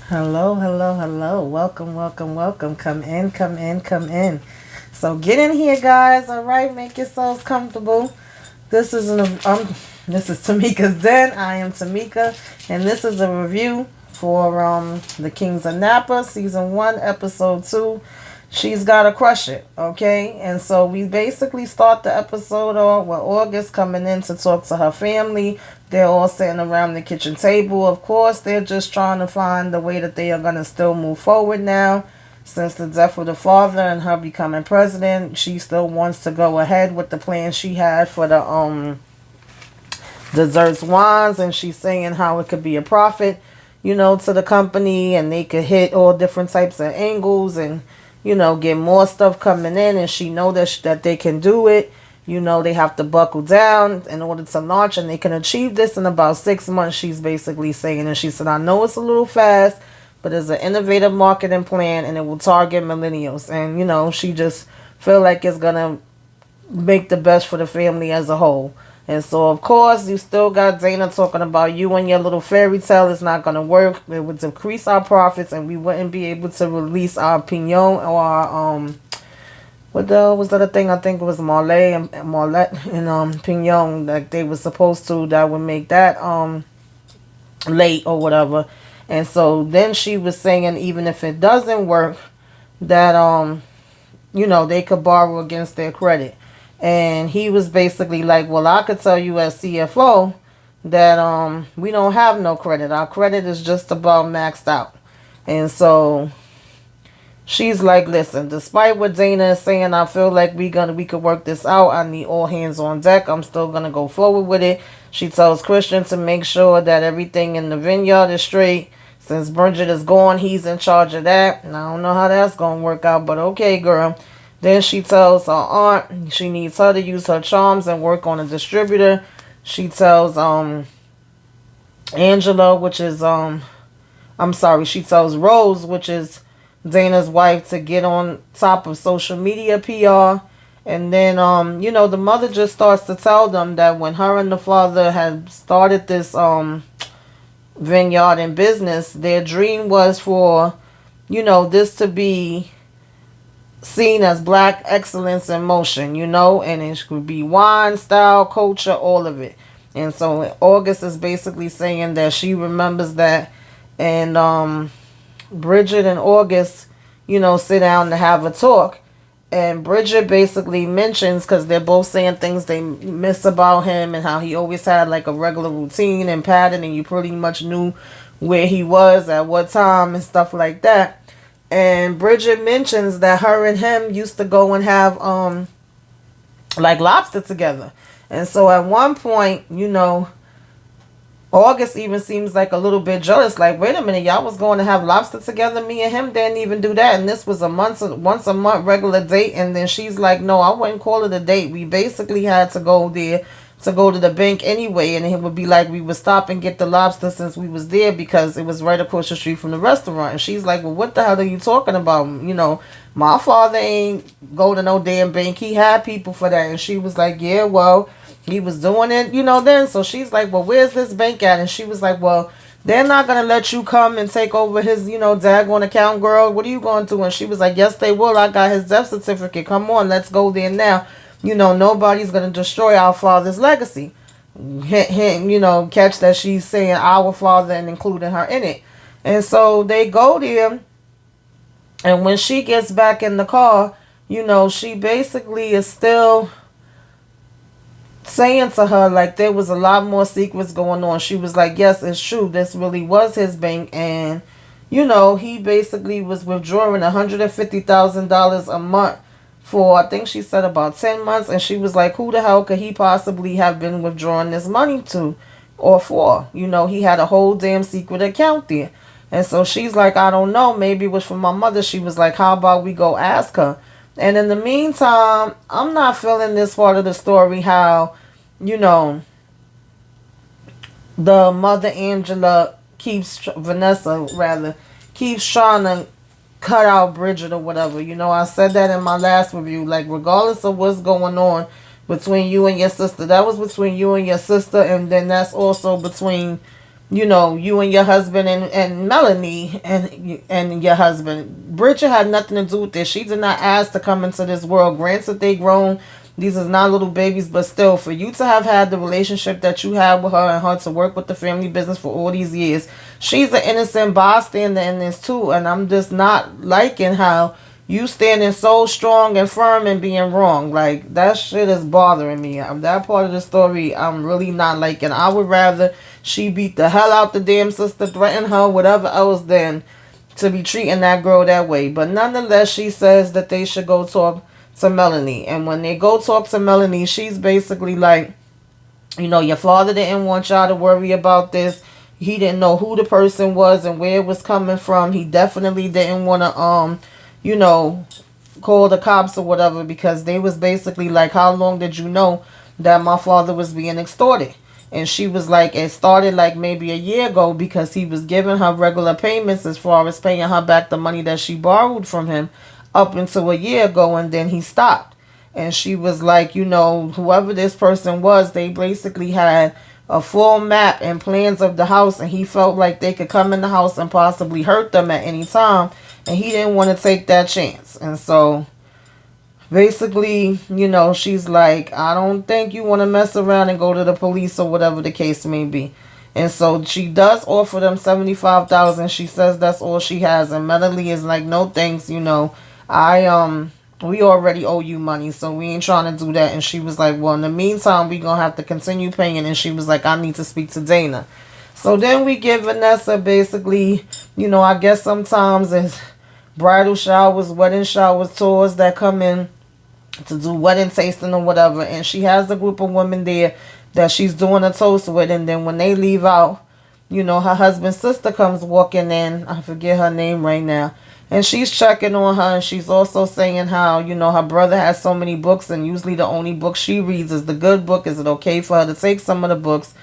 Hello, hello, hello. Welcome, welcome, welcome. Come in, come in, come in. So get in here, guys. All right, make yourselves comfortable. This is this is Tamika's Den. I am Tamika, and this is a review for the Kings of Napa, season 1, episode 2. She's gotta crush it, okay? And so we basically start the episode off with August coming in to talk to her family. They're all sitting around the kitchen table. Of course, they're just trying to find the way that they are gonna still move forward now. Since the death of the father and her becoming president, she still wants to go ahead with the plan she had for the desserts wines, and she's saying how it could be a profit, to the company, and they could hit all different types of angles and get more stuff coming in, and she know that they can do it. They have to buckle down in order to launch, and they can achieve this in about 6 months, she's basically saying. And she said, I know it's a little fast, but it's an innovative marketing plan, and it will target millennials. And she just feel like it's gonna make the best for the family as a whole. And so, of course, you still got Dana talking about you and your little fairy tale is not going to work. It would decrease our profits, and we wouldn't be able to release our pignon or our, what the was the other thing? I think it was Marlette and pignon, like they were supposed to, that would make that late or whatever. And so then she was saying, even if it doesn't work, that they could borrow against their credit. And he was basically like, well, I could tell you as CFO that we don't have no credit. Our credit is just about maxed out. And so she's like, listen, despite what Dana is saying, I feel like we could work this out. I need all hands on deck. I'm still gonna go forward with it. She tells Christian to make sure that everything in the vineyard is straight. Since Bridget is gone, he's in charge of that. And I don't know how that's gonna work out, but okay, girl. Then she tells her aunt she needs her to use her charms and work on a distributor. She tells Angela, which is she tells Rose, which is Dana's wife, to get on top of social media PR. And then the mother just starts to tell them that when her and the father had started this vineyard and business, their dream was for this to be seen as black excellence in motion, and it could be wine, style, culture, all of it. And so August is basically saying that she remembers that, and Bridget and August, sit down to have a talk. And Bridget basically mentions, because they're both saying things they miss about him and how he always had like a regular routine and pattern, and you pretty much knew where he was at what time and stuff like that. And Bridget mentions that her and him used to go and have like lobster together. And so at one point, August even seems like a little bit jealous. Like, wait a minute, y'all was going to have lobster together. Me and him didn't even do that. And this was once a month regular date. And then she's like, no, I wouldn't call it a date. We basically had to go there to go to the bank anyway. And it would be like we would stop and get the lobster since we was there because it was right across the street from the restaurant. And she's like, well, what the hell are you talking about? My father ain't go to no damn bank. He had people for that. And she was like, yeah, well, he was doing it, then. So she's like, well, where's this bank at? And she was like, well, they're not going to let you come and take over his, daggone account, girl. What are you going to do? And she was like, yes, they will. I got his death certificate. Come on, let's go there now. Nobody's going to destroy our father's legacy. Hint, hint, catch that she's saying our father and including her in it. And so they go there. And when she gets back in the car, she basically is still saying to her like there was a lot more secrets going on. She was like, yes, it's true, this really was his bank. And he basically was withdrawing $150,000 a month for, I think she said, about 10 months. And she was like, who the hell could he possibly have been withdrawing this money to or for? He had a whole damn secret account there. And so she's like, I don't know, maybe it was from my mother. She was like, how about we go ask her? And in the meantime, I'm not feeling this part of the story, how, the mother Angela Vanessa rather, keeps trying to cut out Bridget or whatever. I said that in my last review, like, regardless of what's going on between you and your sister, that was between you and your sister, and then that's also between, you and your husband and Melanie and your husband. Bridget had nothing to do with this. She did not ask to come into this world. Granted, they grown. These is not little babies, but still, for you to have had the relationship that you had with her and her to work with the family business for all these years, she's an innocent bystander in this too. And I'm just not liking how you standing so strong and firm and being wrong. Like, that shit is bothering me. That part of the story, I'm really not liking. I would rather she beat the hell out the damn sister, threaten her, whatever else, than to be treating that girl that way. But nonetheless, she says that they should go talk to Melanie. And when they go talk to Melanie, she's basically like, your father didn't want y'all to worry about this. He didn't know who the person was and where it was coming from. He definitely didn't want to, call the cops or whatever, because they was basically like, how long did you know that my father was being extorted? And she was like, it started like maybe a year ago, because he was giving her regular payments as far as paying her back the money that she borrowed from him up until a year ago, and then he stopped. And she was like, whoever this person was, they basically had a full map and plans of the house, and he felt like they could come in the house and possibly hurt them at any time, and he didn't want to take that chance. And so basically, she's like, I don't think you want to mess around and go to the police or whatever the case may be. And so she does offer them $75,000. She says that's all she has, and Melanie is like, no thanks, we already owe you money, so we ain't trying to do that. And she was like, well, in the meantime, we gonna have to continue paying. And she was like, I need to speak to Dana. So then we get Vanessa basically, I guess sometimes it's bridal showers, wedding showers, tours that come in to do wedding tasting or whatever. And she has a group of women there that she's doing a toast with. And then when they leave out, her husband's sister comes walking in. I forget her name right now. And she's checking on her, and she's also saying how, her brother has so many books, and usually the only book she reads is the good book. Is it okay for her to take some of the books?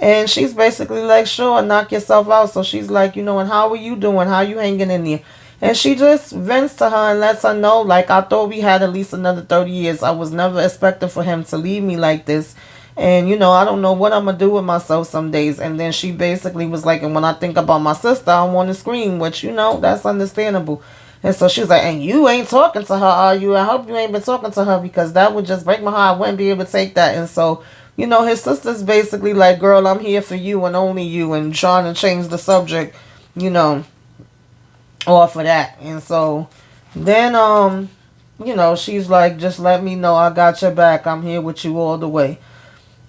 And she's basically like, sure, knock yourself out. So she's like, and how are you doing? How you hanging in there? And she just vents to her and lets her know, like, I thought we had at least another 30 years. I was never expecting for him to leave me like this. And, I don't know what I'm going to do with myself some days. And then she basically was like, and when I think about my sister, I want to scream, which, that's understandable. And so she was like, and you ain't talking to her, are you? I hope you ain't been talking to her, because that would just break my heart. I wouldn't be able to take that. And so, his sister's basically like, girl, I'm here for you and only you, and trying to change the subject, off of that. And so then, she's like, just let me know I got your back. I'm here with you all the way.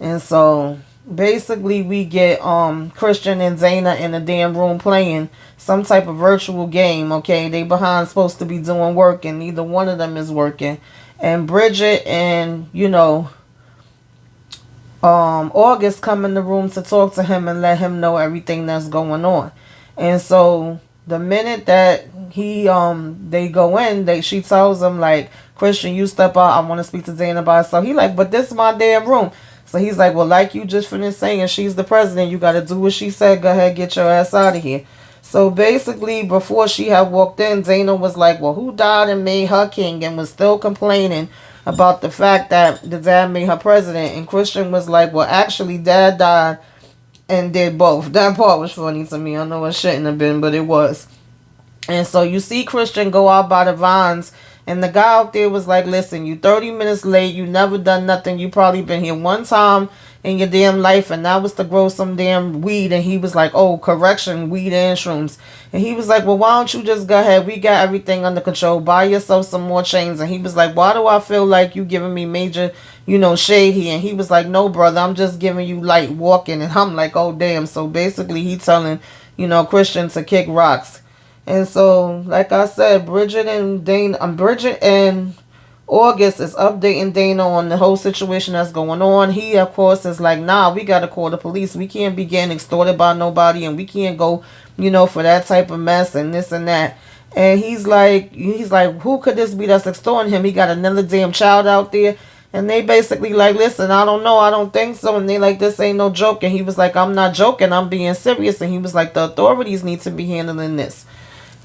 And so basically we get Christian and Zayna in a damn room playing some type of virtual game. Okay, they behind supposed to be doing work, and neither one of them is working. And Bridget and August come in the room to talk to him and let him know everything that's going on. And so the minute that they go in, she tells him like, Christian, you step out, I want to speak to Zayna by herself. He like, but this is my damn room. So he's like, well, like you just finished saying, she's the president. You got to do what she said. Go ahead, get your ass out of here. So basically, before she had walked in, Zayna was like, well, who died and made her king? And was still complaining about the fact that the dad made her president. And Christian was like, well, actually, dad died and did both. That part was funny to me. I know it shouldn't have been, but it was. And so you see Christian go out by the vines, and the guy out there was like, listen, you 30 minutes late. You never done nothing. You probably been here one time in your damn life, and that was to grow some damn weed. And he was like, oh, correction, weed and shrooms. And he was like, well, why don't you just go ahead? We got everything under control. Buy yourself some more chains. And he was like, why do I feel like you giving me major, shade here? And he was like, no, brother, I'm just giving you light walking. And I'm like, oh, damn. So basically he telling, Christian to kick rocks. And so, like I said, Bridget and August is updating Dana on the whole situation that's going on. He, of course, is like, nah, we got to call the police. We can't be getting extorted by nobody, and we can't go, for that type of mess and this and that. And he's like, who could this be that's extorting him? He got another damn child out there. And they basically like, listen, I don't know. I don't think so. And they like, this ain't no joke. And he was like, I'm not joking. I'm being serious. And he was like, the authorities need to be handling this.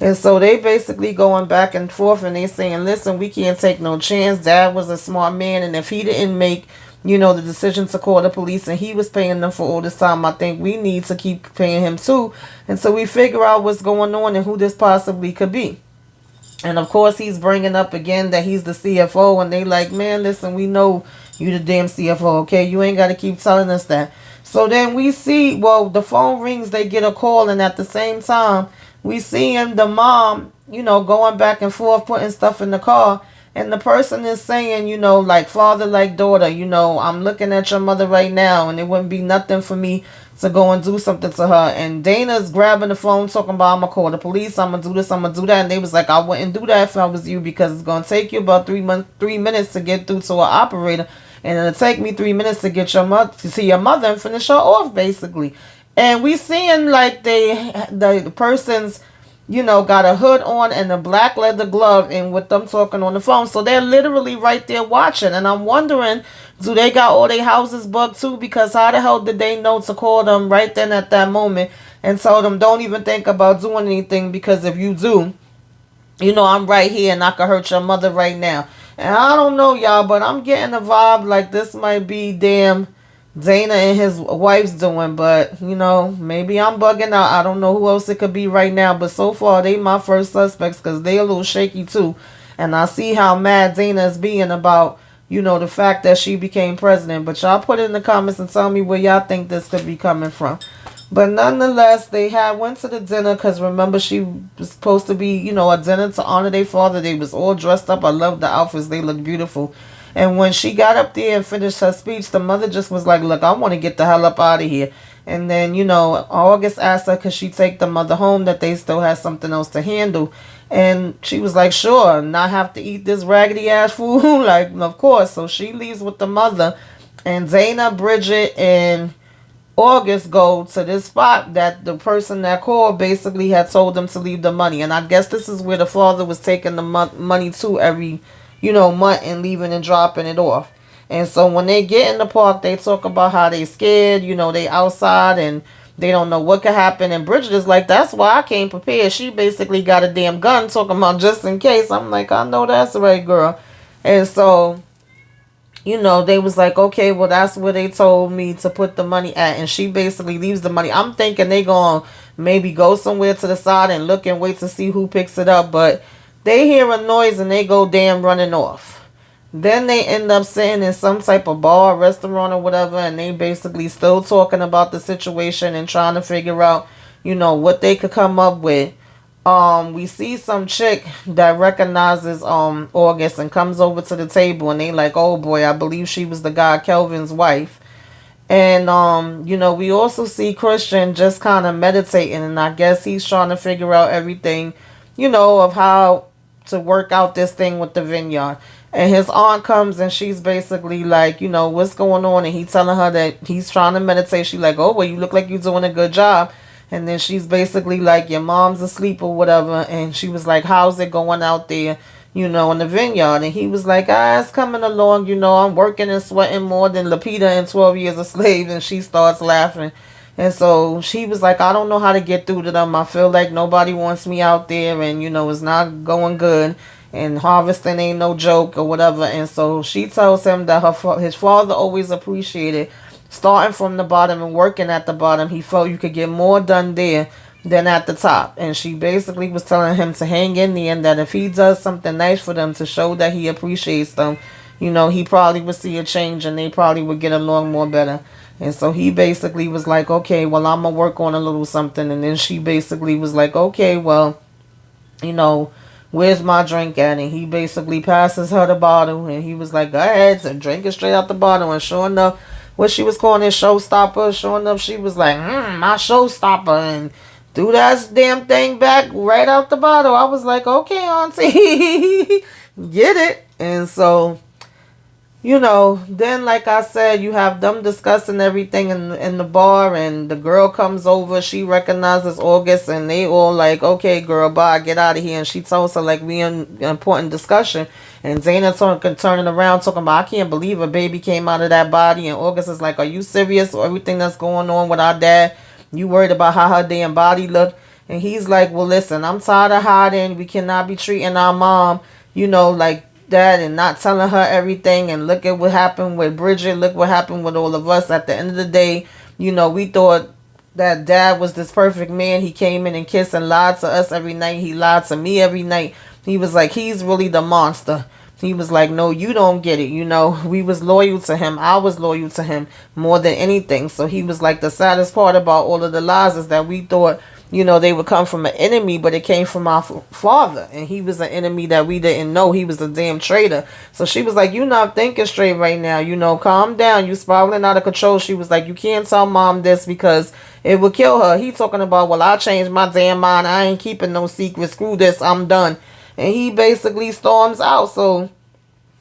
And so they basically going back and forth, and they saying, listen, we can't take no chance. Dad was a smart man, and if he didn't make, the decision to call the police, and he was paying them for all this time. I think we need to keep paying him too. And so we figure out what's going on and who this possibly could be. And of course, he's bringing up again that he's the CFO, and they like, man, listen, we know you the damn CFO, okay? You ain't got to keep telling us that. So then we see, well, the phone rings, they get a call, and at the same time, we see him, the mom, going back and forth, putting stuff in the car. And the person is saying, like father, like daughter, I'm looking at your mother right now, and it wouldn't be nothing for me to go and do something to her. And Dana's grabbing the phone, talking about, I'm going to call the police, I'm going to do this, I'm going to do that. And they was like, I wouldn't do that if I was you, because it's going to take you about 3 minutes to get through to an operator. And it'll take me 3 minutes to get your mother, to see your mother and finish her off, basically. And we seeing like the person's, got a hood on and a black leather glove, and with them talking on the phone. So they're literally right there watching. And I'm wondering, do they got all their houses bugged too? Because how the hell did they know to call them right then at that moment and tell them, don't even think about doing anything, because if you do, I'm right here and I could hurt your mother right now. And I don't know, y'all, but I'm getting a vibe like this might be damn Dana and his wife's doing, but maybe I'm bugging out. I don't know who else it could be right now, but so far they my first suspects, because they a little shaky too. And I see how mad Dana is being about the fact that she became president. But y'all put it in the comments and tell me where y'all think this could be coming from. But nonetheless, they went to the dinner, because remember, she was supposed to be a dinner to honor their father. They was all dressed up. I love the outfits, they look beautiful. And when she got up there and finished her speech, the mother just was like, look, I want to get the hell up out of here. And then, August asked her, could she take the mother home, that they still had something else to handle. And she was like, sure, not have to eat this raggedy ass food. Like, of course. So she leaves with the mother. And Dana, Bridget, and August go to this spot that the person that called basically had told them to leave the money. And I guess this is where the father was taking the money to every month, and leaving and dropping it off. And so when they get in the park, they talk about how they scared, they outside and they don't know what could happen. And Bridget is like, that's why I came prepared. She basically got a damn gun, talking about just in case. I'm like, I know that's right, girl. And so, they was like, okay, well, that's where they told me to put the money at. And she basically leaves the money. I'm thinking they gonna maybe go somewhere to the side and look and wait to see who picks it up. But they hear a noise and they go damn running off. Then they end up sitting in some type of bar, restaurant, or whatever, and they basically still talking about the situation and trying to figure out, what they could come up with. We see some chick that recognizes August and comes over to the table, and they like, oh boy, I believe she was the guy Kelvin's wife. And we also see Christian just kind of meditating, and I guess he's trying to figure out everything, of how to work out this thing with the vineyard. And his aunt comes and she's basically like, what's going on? And he's telling her that he's trying to meditate. She's like, oh, well, you look like you're doing a good job. And then she's basically like, your mom's asleep or whatever. And she was like, how's it going out there, in the vineyard? And he was like, it's coming along. I'm working and sweating more than Lapita in 12 Years a Slave. And she starts laughing. And so she was like, I don't know how to get through to them. I feel like nobody wants me out there, and, it's not going good. And harvesting ain't no joke or whatever. And so she tells him that his father always appreciated starting from the bottom and working at the bottom. He felt you could get more done there than at the top. And she basically was telling him to hang in there, and that if he does something nice for them to show that he appreciates them, he probably would see a change and they probably would get along more better. And so he basically was like, okay, well, I'm going to work on a little something. And then she basically was like, okay, well, where's my drink at? And he basically passes her the bottle. And he was like, go ahead and drink it straight out the bottle. And sure enough, what she was calling his showstopper, sure enough, she was like, my showstopper. And threw that damn thing back right out the bottle. I was like, okay, auntie, get it. And so, then like I said, you have them discussing everything in the bar, and the girl comes over. She recognizes August, and they all like, okay, girl, bye, get out of here. And she tells her like, we in important discussion. And Dana turning around talking about, I can't believe a baby came out of that body. And August is like, are you serious? Or everything that's going on with our dad, you worried about how her damn body looked? And he's like, well, listen, I'm tired of hiding. We cannot be treating our mom, like that and not telling her everything. And look at what happened with Bridget. Look what happened with all of us. At the end of the day, we thought that dad was this perfect man. He came in and kissed and lied to us every night. He lied to me every night. He was like, he's really the monster. He was like, no, you don't get it. We was loyal to him. I was loyal to him more than anything. So he was like, the saddest part about all of the lies is that we thought, they would come from an enemy, but it came from our father. And he was an enemy that we didn't know. He was a damn traitor. So she was like, you not thinking straight right now. Calm down. You spiraling out of control. She was like, you can't tell mom this because it would kill her. He talking about, well, I changed my damn mind. I ain't keeping no secrets. Screw this. I'm done. And he basically storms out. So,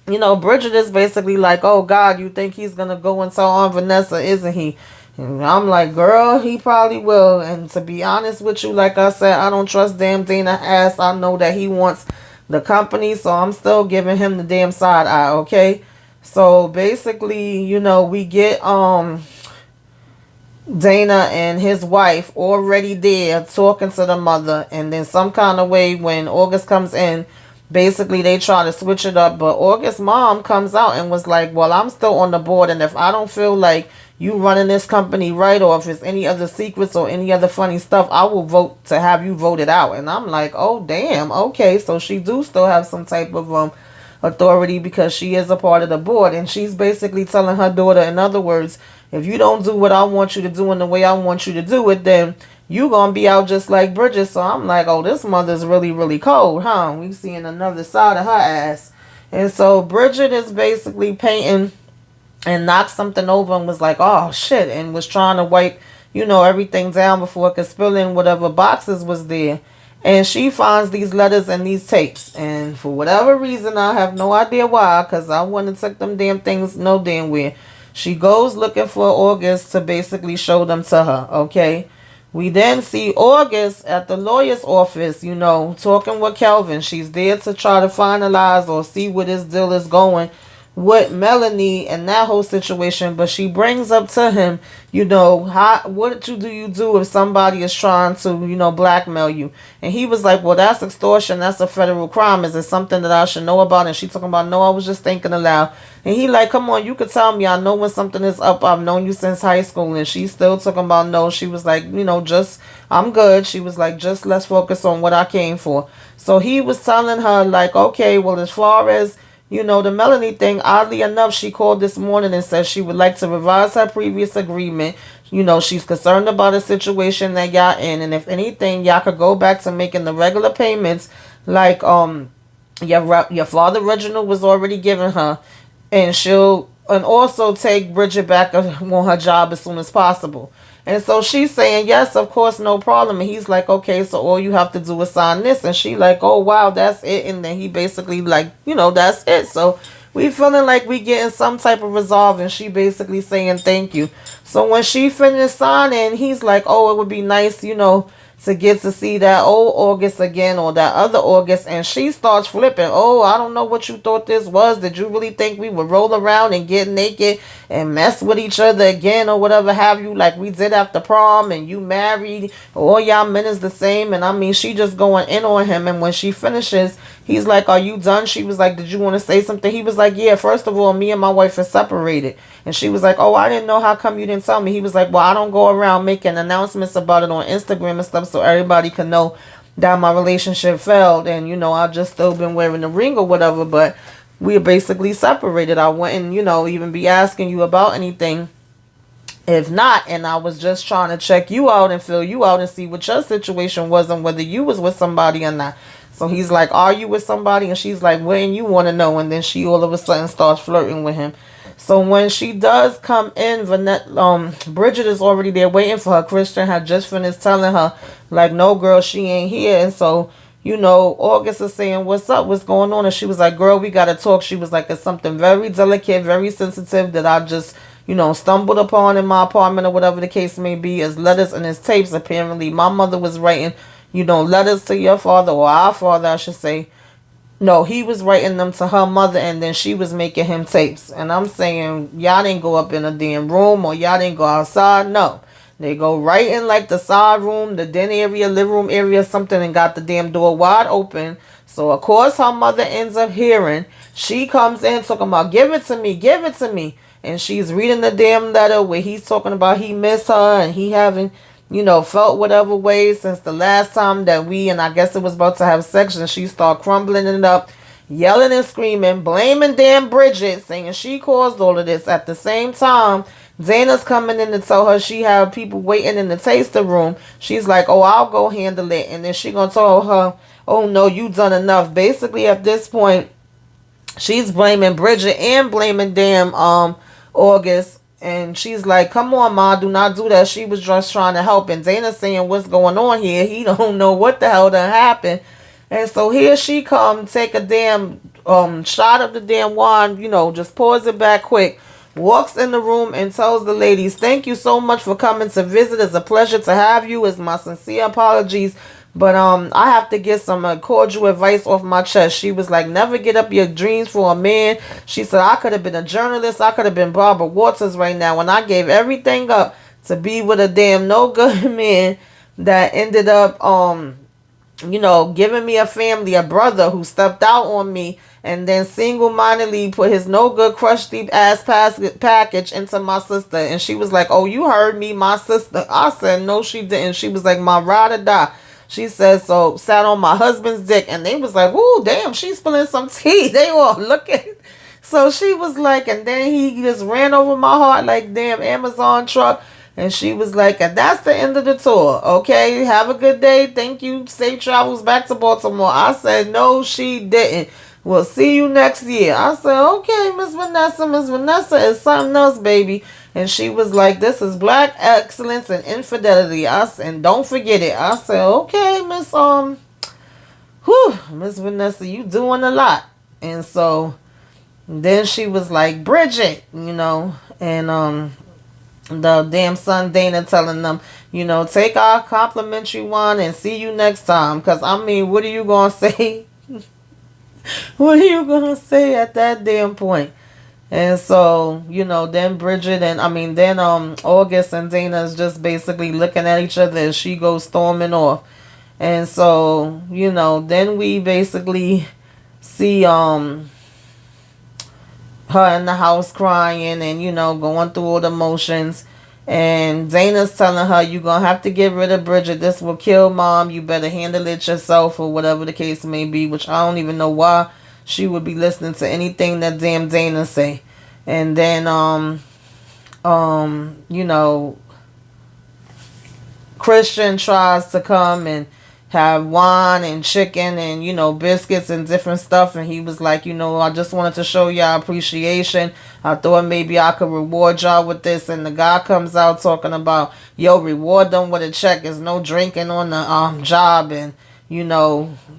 Bridget is basically like, oh, God, you think he's going to go and tell Aunt Vanessa, isn't he? And I'm like, girl, he probably will. And to be honest with you, like I said, I don't trust damn Dana ass. I know that he wants the company, so I'm still giving him the damn side eye, okay? So basically, we get Dana and his wife already there talking to the mother, and then some kind of way when August comes in, basically they try to switch it up, but August's mom comes out and was like, well, I'm still on the board, and if I don't feel like you running this company right, or if it's any other secrets or any other funny stuff, I will vote to have you voted out. And I'm like, oh damn, okay, so she do still have some type of authority because she is a part of the board. And she's basically telling her daughter, in other words, if you don't do what I want you to do in the way I want you to do it, then you gonna be out just like Bridget. So I'm like, oh, this mother's really, really cold, huh? We seeing another side of her ass. And so Bridget is basically painting and knocked something over and was like, oh shit, and was trying to wipe, everything down before it could spill in whatever boxes was there. And she finds these letters and these tapes. And for whatever reason, I have no idea why, because I wouldn't have took them damn things no damn where. She goes looking for August to basically show them to her, okay? We then see August at the lawyer's office, talking with Kelvin. She's there to try to finalize or see where this deal is going with Melanie and that whole situation. But she brings up to him, what do you do if somebody is trying to, blackmail you? And he was like, well, that's extortion. That's a federal crime. Is it something that I should know about? And she talking about, no, I was just thinking aloud. And he like, come on, you could tell me. I know when something is up. I've known you since high school. And she's still talking about, no. She was like, I'm good. She was like, just let's focus on what I came for. So he was telling her like, okay, well, as far as the Melanie thing, oddly enough, she called this morning and said she would like to revise her previous agreement. She's concerned about the situation that y'all in, and if anything, y'all could go back to making the regular payments like your father Reginald was already giving her, and also take Bridget back on her job as soon as possible. And so she's saying, yes, of course, no problem. And he's like, okay, so all you have to do is sign this. And she like, oh, wow, that's it. And then he basically like, that's it. So we feeling like we getting some type of resolve. And she basically saying thank you. So when she finished signing, he's like, oh, it would be nice, to get to see that old August again, or that other August. And she starts flipping. Oh, I don't know what you thought this was. Did you really think we would roll around and get naked and mess with each other again, or whatever have you, like we did after prom, and you married, all y'all men is the same? And I mean, she just going in on him. And when she finishes, he's like, are you done? She was like, did you want to say something? He was like, yeah, first of all, me and my wife are separated. And she was like, oh, I didn't know. How come you didn't tell me? He was like, well, I don't go around making announcements about it on Instagram and stuff so everybody can know that my relationship failed. And, I've just still been wearing the ring or whatever, but we're basically separated. I wouldn't, even be asking you about anything if not. And I was just trying to check you out and fill you out and see what your situation was and whether you was with somebody or not. So he's like, are you with somebody? And she's like, when you want to know? And then she all of a sudden starts flirting with him. So when she does come in, Bridget is already there waiting for her. Christian had just finished telling her, like, no, girl, she ain't here. And so, August is saying, what's up? What's going on? And she was like, girl, we got to talk. She was like, it's something very delicate, very sensitive that I just, stumbled upon in my apartment or whatever the case may be, as letters and his tapes. Apparently, my mother was writing, letters to your father, or our father, I should say. No, he was writing them to her mother, and then she was making him tapes. And I'm saying, y'all didn't go up in a damn room, or y'all didn't go outside. No. They go right in like the side room, the den area, living room area, something, and got the damn door wide open. So of course her mother ends up hearing. She comes in talking about, give it to me, give it to me. And she's reading the damn letter where he's talking about he missed her and he haven't, felt whatever way since the last time that and I guess it was about to have sex, and she started crumbling it up, yelling and screaming, blaming damn Bridget, saying she caused all of this. At the same time, Dana's coming in to tell her she have people waiting in the taster room. She's like, oh, I'll go handle it. And then she gonna tell her, oh no, you done enough. Basically at this point, she's blaming Bridget and blaming damn August. And she's like, come on, Ma, do not do that. She was just trying to help. And Dana's saying, what's going on here? He don't know what the hell done happened. And so here she come, take a damn shot of the damn wine, just pours it back quick. Walks in the room and tells the ladies, thank you so much for coming to visit. It's a pleasure to have you. It's my sincere apologies. But I have to get some cordial advice off my chest. She was like, never get up your dreams for a man. She said, I could have been a journalist. I could have been Barbara Walters right now. And I gave everything up to be with a damn no good man that ended up, giving me a family, a brother who stepped out on me and then single-mindedly put his no good crusty ass package into my sister. And she was like, oh, you heard me, my sister. I said, no, she didn't. She was like, my ride or die. She said, so sat on my husband's dick. And they was like, ooh, damn, she's spilling some tea. They all looking. So she was like, and then he just ran over my heart like damn Amazon truck. And she was like, and that's the end of the tour. Okay, have a good day. Thank you. Safe travels back to Baltimore. I said, no, she didn't. We'll see you next year. I said, okay, Miss Vanessa. Miss Vanessa is something else, baby. And she was like, this is black excellence and infidelity. I said, and don't forget it. I said, okay, Miss Vanessa, you doing a lot. And so then she was like, Bridget, and the damn son Dana telling them, take our complimentary one and see you next time. Because, what are you going to say? What are you going to say at that damn point? And so, then Bridget and, then August and Dana is just basically looking at each other as she goes storming off. And so, then we basically see her in the house crying and, going through all the motions. And Dana's telling her, you're going to have to get rid of Bridget. This will kill Mom. You better handle it yourself, or whatever the case may be, which I don't even know why she would be listening to anything that damn Dana say. And then, Christian tries to come and have wine and chicken and, biscuits and different stuff. And he was like, I just wanted to show y'all appreciation. I thought maybe I could reward y'all with this. And the guy comes out talking about, yo, reward them with a check. There's no drinking on the job. And,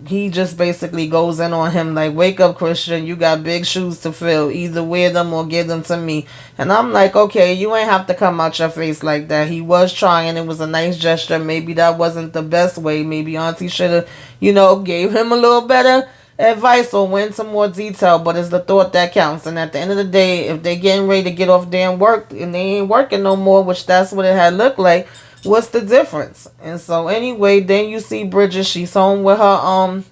he just basically goes in on him like, wake up, Christian. You got big shoes to fill. Either wear them or give them to me. And I'm like, okay, you ain't have to come out your face like that. He was trying. It was a nice gesture. Maybe that wasn't the best way. Maybe Auntie should have, gave him a little better advice or went into more detail. But it's the thought that counts. And at the end of the day, if they getting ready to get off damn work and they ain't working no more, which that's what it had looked like, what's the difference? And so anyway, then you see Bridget. She's home with her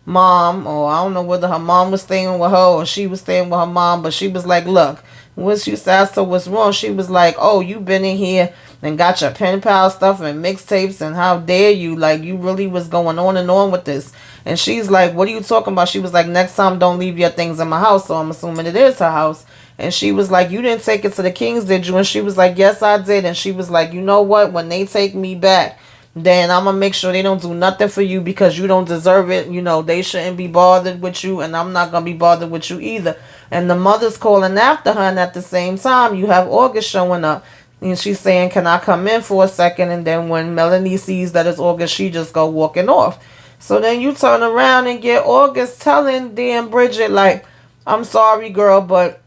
mom, or I don't know whether her mom was staying with her or she was staying with her mom, but she was like, look, when she asked her what's wrong, she was like, oh, you been in here and got your pen pal stuff and mixtapes, and how dare you, like, you really was going on and on with this. And she's like, what are you talking about? She was like, next time don't leave your things in my house. So I'm assuming it is her house. And she was like, you didn't take it to the Kings, did you? And she was like, yes, I did. And she was like, you know what? When they take me back, then I'm going to make sure they don't do nothing for you because you don't deserve it. They shouldn't be bothered with you, and I'm not going to be bothered with you either. And the mother's calling after her, and at the same time, you have August showing up. And she's saying, can I come in for a second? And then when Melanie sees that it's August, she just go walking off. So then you turn around and get August telling damn Bridget, like, I'm sorry, girl, but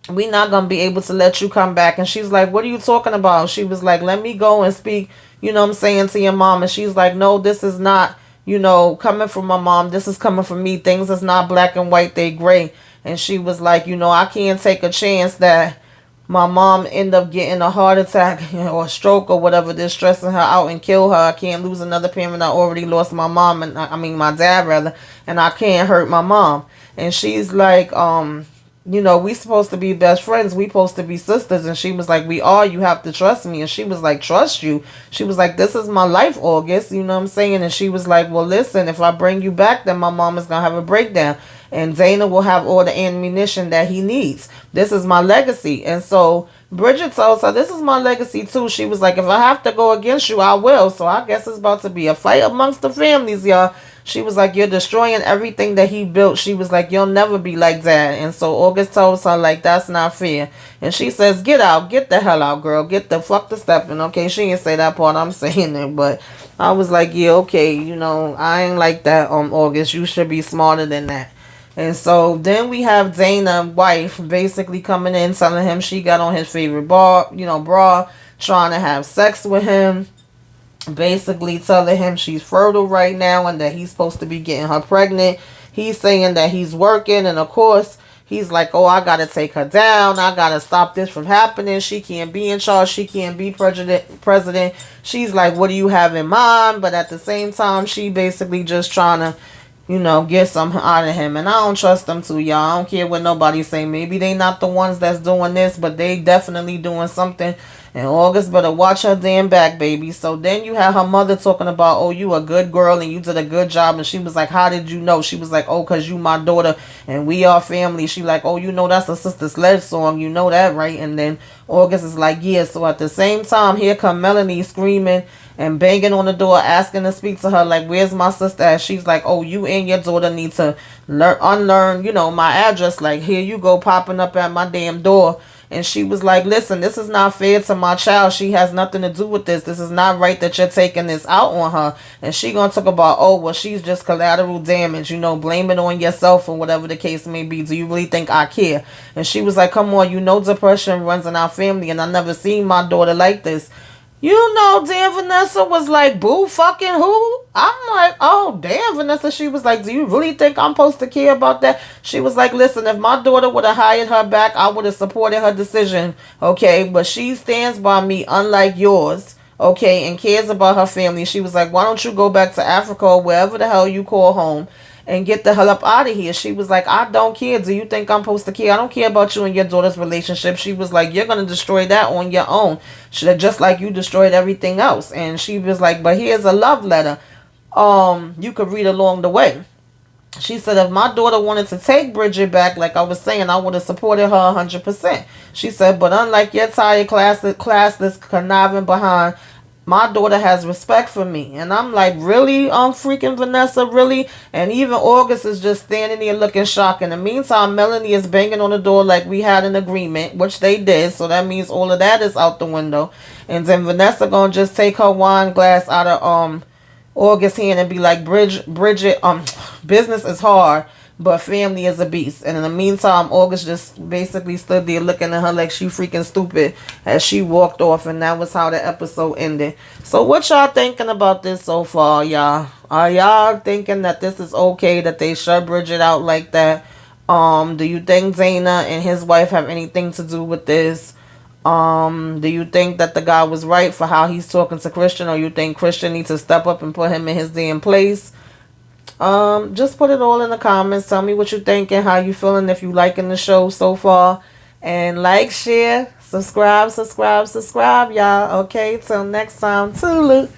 we not going to be able to let you come back. And she's like, what are you talking about? She was like, let me go and speak, to your mom. And she's like, no, this is not, coming from my mom. This is coming from me. Things is not black and white. They gray. And she was like, I can't take a chance that, my mom end up getting a heart attack or stroke or whatever, that's stressing her out and kill her. I can't lose another parent. I already lost my mom, and I mean my dad rather, and I can't hurt my mom. And she's like, we supposed to be best friends. We supposed to be sisters. And she was like, we are. You have to trust me. And she was like, trust you. She was like, this is my life, August. You know what I'm saying? And she was like, well, listen, if I bring you back, then my mom is going to have a breakdown. And Dana will have all the ammunition that he needs. This is my legacy. And so Bridget tells her, this is my legacy too. She was like, if I have to go against you, I will. So I guess it's about to be a fight amongst the families, y'all. She was like, you're destroying everything that he built. She was like, you'll never be like that. And so August tells her, like, that's not fair. And she says, get out. Get the hell out, girl. Get the fuck to stepping. Okay, she didn't say that part. I'm saying it. But I was like, yeah, okay. I ain't like that, August. You should be smarter than that. And so then we have Dana, wife, basically coming in, telling him she got on his favorite bra, trying to have sex with him. Basically telling him she's fertile right now and that he's supposed to be getting her pregnant. He's saying that he's working, and of course he's like, oh, I gotta take her down. I gotta stop this from happening. She can't be in charge. She can't be president. She's like, what do you have in mind? But at the same time, she basically just trying to get something out of him. And I don't trust them too, y'all. I don't care what nobody say. Maybe they not the ones that's doing this, but they definitely doing something. And August better watch her damn back, baby. So then you have her mother talking about, oh, you a good girl and you did a good job. And she was like, how did you know? She was like, oh, because you my daughter and we are family. She like, oh, that's a Sister Sledge song. You know that, right? And then August is like, yeah. So at the same time, here come Melanie screaming and banging on the door, asking to speak to her, like, where's my sister? And she's like, oh, you and your daughter need to unlearn, my address. Like, here you go, popping up at my damn door. And she was like, listen, this is not fair to my child. She has nothing to do with this. This is not right that you're taking this out on her. And she gonna talk about, oh, well, she's just collateral damage, blame it on yourself or whatever the case may be. Do you really think I care? And she was like, come on, depression runs in our family, and I never seen my daughter like this. Damn, Vanessa was like, boo fucking who? I'm like, oh, damn, Vanessa. She was like, do you really think I'm supposed to care about that? She was like, listen, if my daughter would have hired her back, I would have supported her decision, okay? But she stands by me, unlike yours, okay, and cares about her family. She was like, why don't you go back to Africa or wherever the hell you call home and get the hell up out of here? She was like, I don't care. Do you think I'm supposed to care? I don't care about you and your daughter's relationship. She was like, you're going to destroy that on your own. Just like you destroyed everything else. And she was like, but here's a love letter. You could read along the way. She said, if my daughter wanted to take Bridget back, like I was saying, I would have supported her 100%. She said, but unlike your tired, classless, conniving behind, my daughter has respect for me. And I'm like, really, freaking Vanessa, really? And even August is just standing there looking shocked. In the meantime, Melanie is banging on the door like we had an agreement, which they did. So that means all of that is out the window. And then Vanessa gonna just take her wine glass out of August's hand and be like, Bridget, business is hard, but family is a beast. And in the meantime, August just basically stood there looking at her like she freaking stupid as she walked off. And that was how the episode ended. So what y'all thinking about this so far, y'all? Are y'all thinking that this is okay, that they shut Bridget out like that? Do you think Dana and his wife have anything to do with this? Do you think that the guy was right for how he's talking to Christian, or you think Christian needs to step up and put him in his damn place? Just put it all in the comments. Tell me what you think and how you feeling, if you liking the show so far. And like, share, subscribe, y'all. Okay, till next time. Toodaloo.